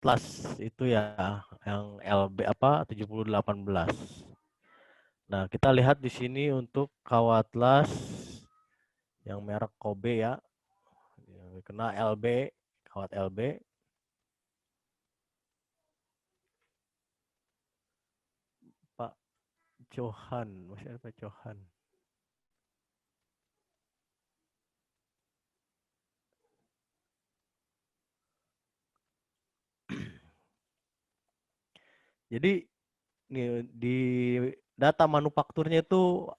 Atlas itu ya, yang LB apa 7018. Nah, kita lihat di sini untuk kawat Atlas yang merek Kobe ya. Yang kena LB, kawat LB. Pak Johan, masih ada Pak Johan. Jadi nih, di data manufakturnya itu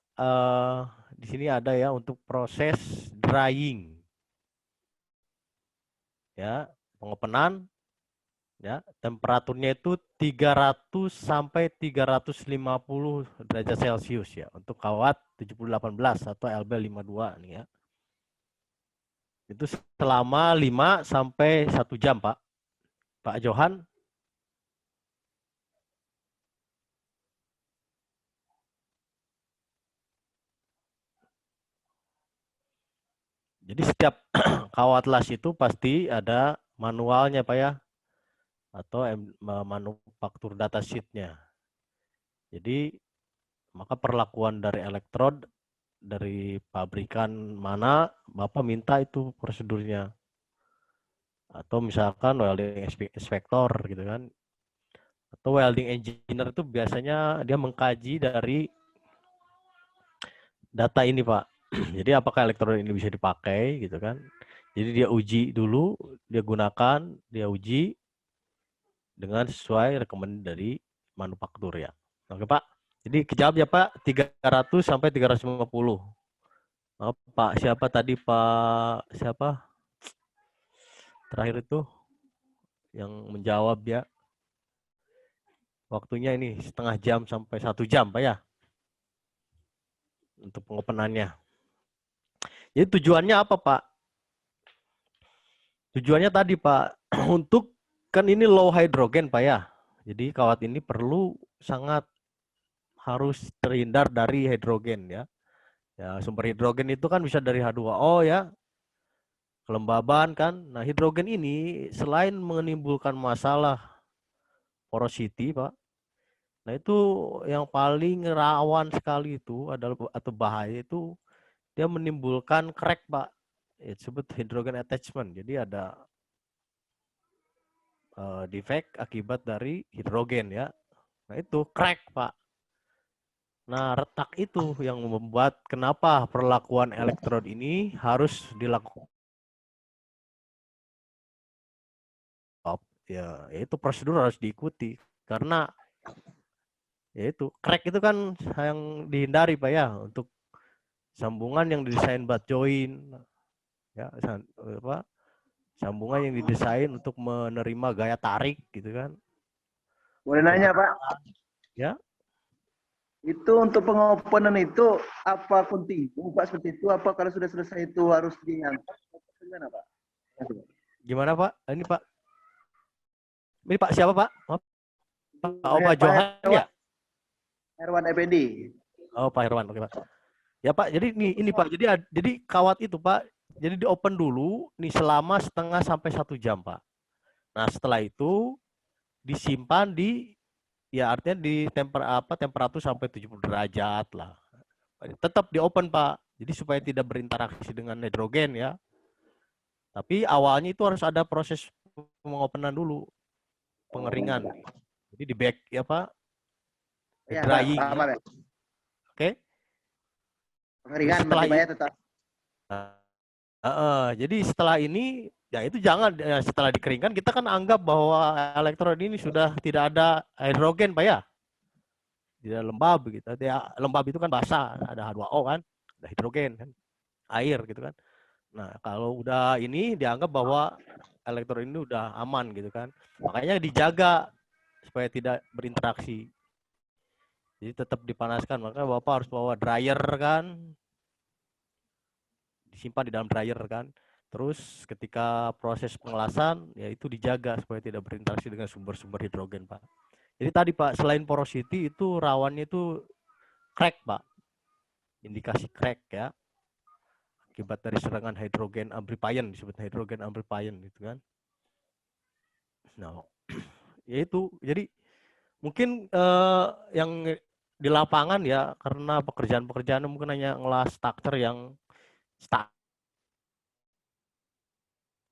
di sini ada ya untuk proses drying ya, pengopenan ya, temperaturnya itu 300 sampai 350 derajat Celcius ya untuk kawat 7018 atau LB52 nih ya. Itu selama 5 sampai 1 jam, Pak. Pak Johan. Jadi setiap kawat las itu pasti ada manualnya, Pak ya, atau manufaktur data sheet-nya. Jadi maka perlakuan dari elektrod dari pabrikan mana Bapak minta itu prosedurnya. Atau misalkan welding inspector gitu kan. Atau welding engineer itu biasanya dia mengkaji dari data ini, Pak. Jadi apakah elektrod ini bisa dipakai gitu kan. Jadi dia uji dulu, dia gunakan, dia uji dengan sesuai rekomendasi dari manufaktur ya. Oke, Pak. Jadi kejawab ya, Pak, 300 sampai 350. Oh, Pak, siapa tadi, Pak? Siapa? Terakhir itu yang menjawab ya. Waktunya ini setengah jam sampai 1 jam, Pak ya. Untuk pengopenannya. Jadi tujuannya apa, Pak? Tujuannya tadi, Pak, untuk kan ini low hydrogen, Pak ya. Jadi kawat ini perlu sangat harus terhindar dari hidrogen ya. Ya, sumber hidrogen itu kan bisa dari H2O ya, kelembaban kan. Nah, hidrogen ini selain menimbulkan masalah porosity, Pak. Nah, itu yang paling rawan sekali itu adalah atau bahaya itu dia menimbulkan crack, Pak. Itu disebut hydrogen attachment. Jadi ada defect akibat dari hidrogen ya. Nah, itu crack, Pak. Nah, retak itu yang membuat kenapa perlakuan elektrod ini harus dilakukan. Ya, itu prosedur harus diikuti karena ya itu crack itu kan yang dihindari, Pak ya, untuk sambungan yang didesain butt joint ya, apa, sambungan yang didesain untuk menerima gaya tarik gitu kan. Boleh Atau nanya, Pak? ya. Itu untuk pengopenan itu apa kontinu, Pak, seperti itu? Apa kalau sudah selesai itu harus diangkat? Gimana, Pak? Gimana, Pak? Ini Pak. Ini Pak siapa, Pak? Pak Opa Pak Johan Herwan, ya? Herwan Effendi. Oh, Pak Herwan. Oke, Pak. Ya, Pak. Jadi ini Pak. Jadi kawat itu, Pak. Jadi di open dulu nih selama setengah sampai 1 jam, Pak. Nah, setelah itu disimpan di ya artinya di temperatur sampai 70 derajat lah. Tetap di open, Pak. Jadi supaya tidak berinteraksi dengan hidrogen ya. Tapi awalnya itu harus ada proses pengopenan dulu, pengeringan. Jadi di back ya, Pak, Ya, Pak, drying ya. paham, Pak. Oke. Jadi Pengeringan setelah berarti Pak ya tetap. jadi setelah ini ya itu jangan ya, setelah dikeringkan kita kan anggap bahwa elektrod ini sudah tidak ada hidrogen, Pak ya. Tidak lembab gitu. Ya, lembab itu kan basah, ada H2O kan, ada hidrogen kan, air gitu kan. Nah, kalau udah ini dianggap bahwa elektrod ini udah aman gitu kan. Makanya dijaga supaya tidak berinteraksi. Jadi tetap dipanaskan. Maka Bapak harus bawa dryer kan, disimpan di dalam dryer kan. Terus ketika proses pengelasan, ya itu dijaga supaya tidak berinteraksi dengan sumber-sumber hidrogen, Pak. Jadi tadi, Pak, selain porosity itu rawannya itu crack, Pak. Indikasi crack ya. Akibat dari serangan hidrogen amplifier, disebut hidrogen amplifier gitu kan. Nah, Ya itu. Jadi mungkin yang di lapangan ya karena pekerjaan-pekerjaan mungkin hanya ngelas struktur yang